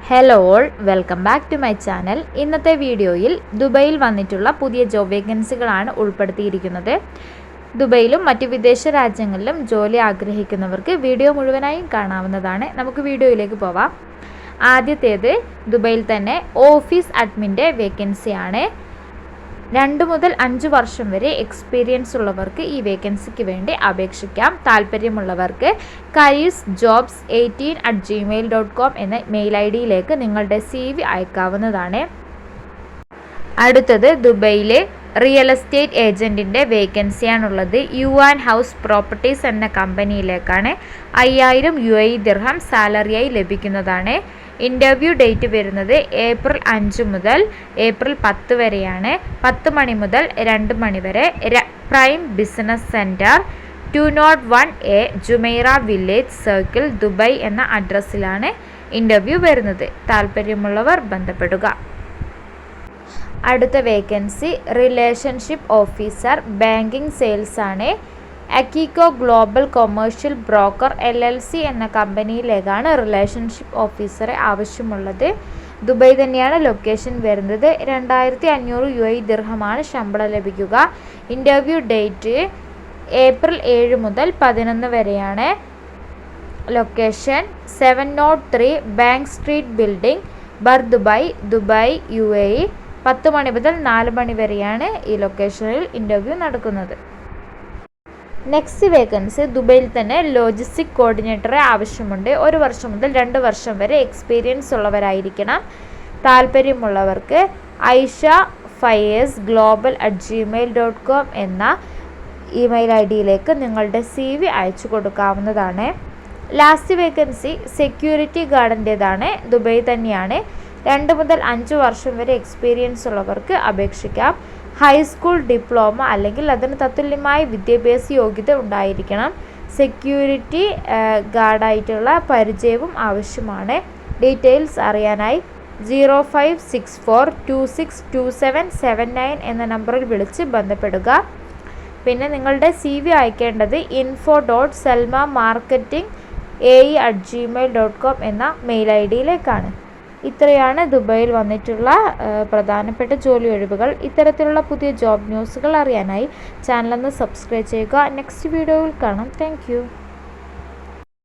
Hello all, welcome back to my channel. ഇന്നത്തെ വീഡിയോയിൽ ദുബൈയിൽ വന്നിട്ടുള്ള പുതിയ ജോബ് വേക്കൻസികളാണ് ഉൾപ്പെടുത്തിയിരിക്കുന്നത്. ദുബൈയിലും മറ്റ് വിദേശ രാജ്യങ്ങളിലും ജോലി ആഗ്രഹിക്കുന്നവർക്ക് വീഡിയോ മുഴുവനായും കാണാവുന്നതാണ്. നമുക്ക് വീഡിയോയിലേക്ക് പോവാം. ആദ്യത്തേത് ദുബൈയിൽ തന്നെ ഓഫീസ് അഡ്മിൻ്റെ വേക്കൻസിയാണ്. 2 മുതൽ 5 വർഷം വരെ എക്സ്പീരിയൻസ് ഉള്ളവർക്ക് ഈ വേക്കൻസിക്ക് വേണ്ടി അപേക്ഷിക്കാം. താല്പര്യമുള്ളവർക്ക് careersjobs18@gmail.com എന്ന മെയിൽ ഐഡിയിലേക്ക് നിങ്ങളുടെ CV അയക്കാവുന്നതാണ്. അടുത്തത് ദുബൈയിലെ റിയൽ എസ്റ്റേറ്റ് ഏജൻറ്റിൻ്റെ വേക്കൻസിയാണുള്ളത്. യുവാൻ ഹൗസ് പ്രോപ്പർട്ടീസ് എന്ന കമ്പനിയിലേക്കാണ്. 5000 UAE ദിർഹം സാലറിയായി ലഭിക്കുന്നതാണ്. ഇൻ്റർവ്യൂ ഡേറ്റ് വരുന്നത് ഏപ്രിൽ 5 മുതൽ ഏപ്രിൽ 10 വരെയാണ്. 10 മണി മുതൽ 2 മണി വരെ. Prime business centre 201A Jumeirah village circle Dubai എന്ന അഡ്രസ്സിലാണ് ഇൻ്റർവ്യൂ വരുന്നത്. താല്പര്യമുള്ളവർ ബന്ധപ്പെടുക. അടുത്ത vacancy relationship officer banking sales ആണ്. അക്കിക്കോ ഗ്ലോബൽ കൊമേഴ്ഷ്യൽ ബ്രോക്കർ LLC എന്ന കമ്പനിയിലേക്കാണ് റിലേഷൻഷിപ്പ് ഓഫീസറെ ആവശ്യമുള്ളത്. ദുബൈ തന്നെയാണ് ലൊക്കേഷൻ വരുന്നത്. 2500 UAE ദിർഹമാണ് ശമ്പളം ലഭിക്കുക. ഇൻ്റർവ്യൂ ഡേറ്റ് ഏപ്രിൽ 7 മുതൽ 11 വരെയാണ്. ലൊക്കേഷൻ 703 ബാങ്ക് സ്ട്രീറ്റ് ബിൽഡിംഗ് ബർ ദുബൈ, ദുബൈ UAE. 10 മണി മുതൽ 4 മണി വരെയാണ് ഈ ലൊക്കേഷനിൽ ഇൻ്റർവ്യൂ നടക്കുന്നത്. നെക്സ്റ്റ് വേക്കൻസി ദുബൈയിൽ തന്നെ ലോജിസ്റ്റിക് കോർഡിനേറ്ററെ ആവശ്യമുണ്ട്. 1 വർഷം മുതൽ 2 വർഷം വരെ എക്സ്പീരിയൻസ് ഉള്ളവരായിരിക്കണം. താല്പര്യമുള്ളവർക്ക് aisha5sglobal@gmail.com എന്ന ഇമെയിൽ ഐഡിയിലേക്ക് നിങ്ങളുടെ CV അയച്ചു കൊടുക്കാവുന്നതാണ്. ലാസ്റ്റ് വേക്കൻസി സെക്യൂരിറ്റി ഗാർഡിൻ്റേതാണ്. ദുബൈ തന്നെയാണ്. 2 മുതൽ 5 വർഷം വരെ എക്സ്പീരിയൻസ് ഉള്ളവർക്ക് അപേക്ഷിക്കാം. ഹൈസ്കൂൾ ഡിപ്ലോമ അല്ലെങ്കിൽ അതിന് തത്തുല്യമായ വിദ്യാഭ്യാസ യോഗ്യത ഉണ്ടായിരിക്കണം. സെക്യൂരിറ്റി ഗാർഡായിട്ടുള്ള പരിചയവും ആവശ്യമാണ്. ഡീറ്റെയിൽസ് അറിയാനായി 0564262779 എന്ന നമ്പറിൽ വിളിച്ച് ബന്ധപ്പെടുക. പിന്നെ നിങ്ങളുടെ CV അയക്കേണ്ടത് info.selmamarketing@gmail.com എന്ന മെയിൽ ഐഡിയിലേക്കാണ്. ഇത്രയാണ് ദുബൈയിൽ വന്നിട്ടുള്ള പ്രധാനപ്പെട്ട ജോലി ഒഴിവുകൾ. ഇത്തരത്തിലുള്ള പുതിയ ജോബ് ന്യൂസുകൾ അറിയാനായി ചാനലൊന്ന് സബ്സ്ക്രൈബ് ചെയ്യുക. നെക്സ്റ്റ് വീഡിയോയിൽ കാണാം. താങ്ക്